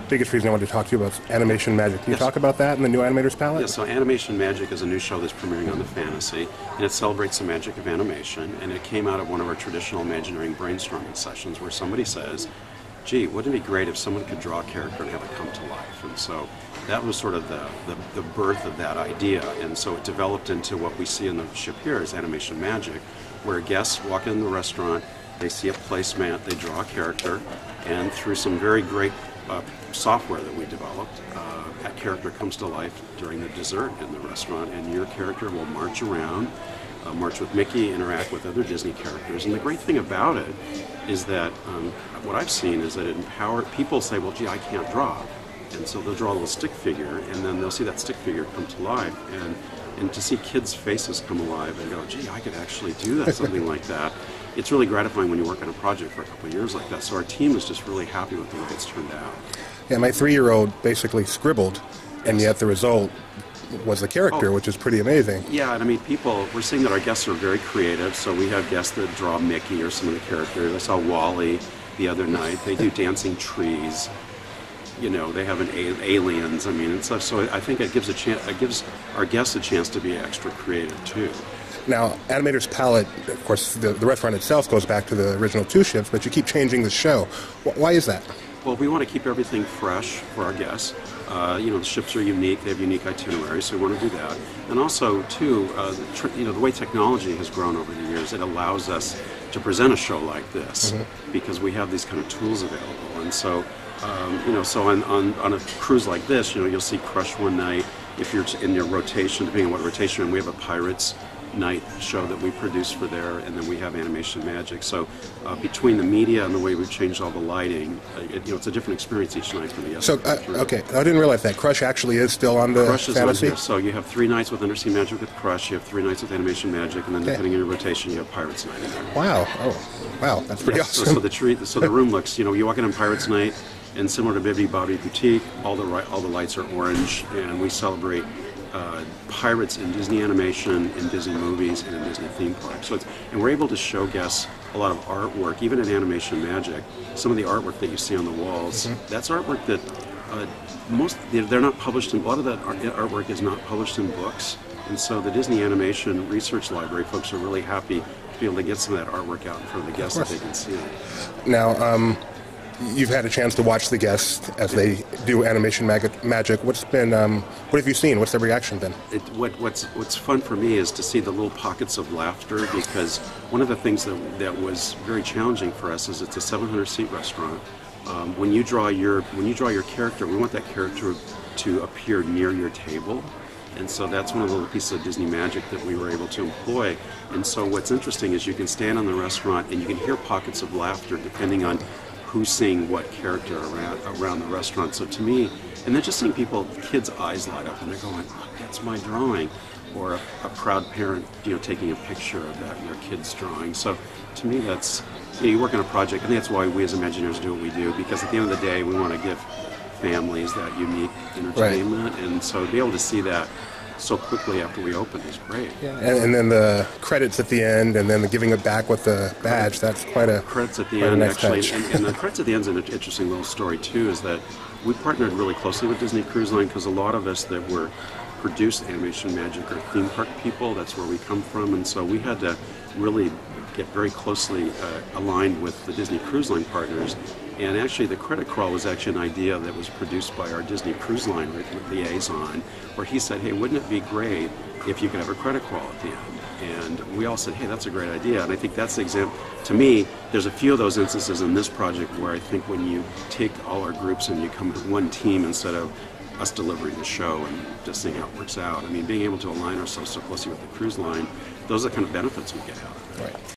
biggest reason I wanted to talk to you about is Animation Magic. Can you talk about that and the new Animator's Palate? Yeah, so Animation Magic is a new show that's premiering on the Fantasy, and it celebrates the magic of animation, and it came out of one of our traditional Imagineering brainstorming sessions where somebody says, gee, wouldn't it be great if someone could draw a character and have it come to life? And so that was sort of the birth of that idea, and so it developed into what we see in the ship here as Animation Magic, where guests walk in the restaurant, they see a placemat, they draw a character, and through some very great software that we developed, that character comes to life during the dessert in the restaurant, and your character will march around, march with Mickey, interact with other Disney characters. And the great thing about it is that what I've seen is that it empowers people say, well, gee, I can't draw. And so they'll draw a little stick figure, and then they'll see that stick figure come to life. And to see kids' faces come alive and go, gee, I could actually do that, something like that. It's really gratifying when you work on a project for a couple of years like that. So our team is just really happy with the way it's turned out. Yeah, my 3-year-old basically scribbled, and yet the result was the character, which is pretty amazing. Yeah, and I mean, we're seeing that our guests are very creative, so we have guests that draw Mickey or some of the characters. I saw Wally the other night. They do dancing trees. You know, they have aliens. I mean, and stuff. So I think it gives our guests a chance to be extra creative too. Now, Animator's Palate, of course, the restaurant itself goes back to the original 2 ships, but you keep changing the show. Why is that? Well, we want to keep everything fresh for our guests. You know, the ships are unique; they have unique itineraries, so we want to do that. And also, too, you know, the way technology has grown over the years, it allows us to present a show like this because we have these kind of tools available. And so, you know, so on a cruise like this, you know, you'll see Crush one night. If you're in your rotation, depending on what rotation, and we have a Pirates night show that we produce for there, and then we have Animation Magic. So between the media and the way we've changed all the lighting, you know, it's a different experience each night for the guests. So, okay, I didn't realize that. Crush actually is still on the Crush is Fantasy? on here. So you have 3 nights with Undersea Magic with Crush, you have 3 nights with Animation Magic, and then depending on your rotation, you have Pirates Night in there. Wow. Oh, wow, that's pretty awesome. So the room looks, you know, you walk in on Pirates Night, and similar to Bibbidi Bobbidi Boutique, all the lights are orange, and we celebrate pirates in Disney animation, in Disney movies, and in Disney theme parks. And we're able to show guests a lot of artwork, even in Animation Magic. Some of the artwork that you see on the walls, that's artwork that they're not published in. A lot of that artwork is not published in books, and so the Disney Animation Research Library folks are really happy to be able to get some of that artwork out in front of the guests that they can see it. Now, you've had a chance to watch the guests as they do Animation Magic. What have you seen? What's their reaction been? What's fun for me is to see the little pockets of laughter, because one of the things that was very challenging for us is it's a 700-seat restaurant. When you draw your character, we want that character to appear near your table. And so that's one of the little pieces of Disney magic that we were able to employ. And so what's interesting is you can stand on the restaurant and you can hear pockets of laughter depending on who's seeing what character around the restaurant. So to me, and then just seeing kids' eyes light up and they're going, oh, that's my drawing. Or a proud parent, you know, taking a picture of their kid's drawing. So to me, that's, you know, you work on a project, I think that's why we as Imagineers do what we do, because at the end of the day, we want to give families that unique entertainment, and so to be able to see that so quickly after we open is great. Yeah. And then the credits at the end, and then the giving it back with the badge, that's quite a credits at the end, actually. And the credits at the end is an interesting little story, too, is that we partnered really closely with Disney Cruise Line, because a lot of us that were produced Animation Magic are theme park people. That's where we come from, and so we had to really get very closely aligned with the Disney Cruise Line partners. And actually, the credit crawl was actually an idea that was produced by our Disney Cruise Line liaison, where he said, hey, wouldn't it be great if you could have a credit crawl at the end? And we all said, hey, that's a great idea. And I think that's the example. To me, there's a few of those instances in this project where I think when you take all our groups and you come to one team instead of us delivering the show and just seeing how it works out. I mean, being able to align ourselves so closely with the cruise line, those are the kind of benefits we get out of it. Right.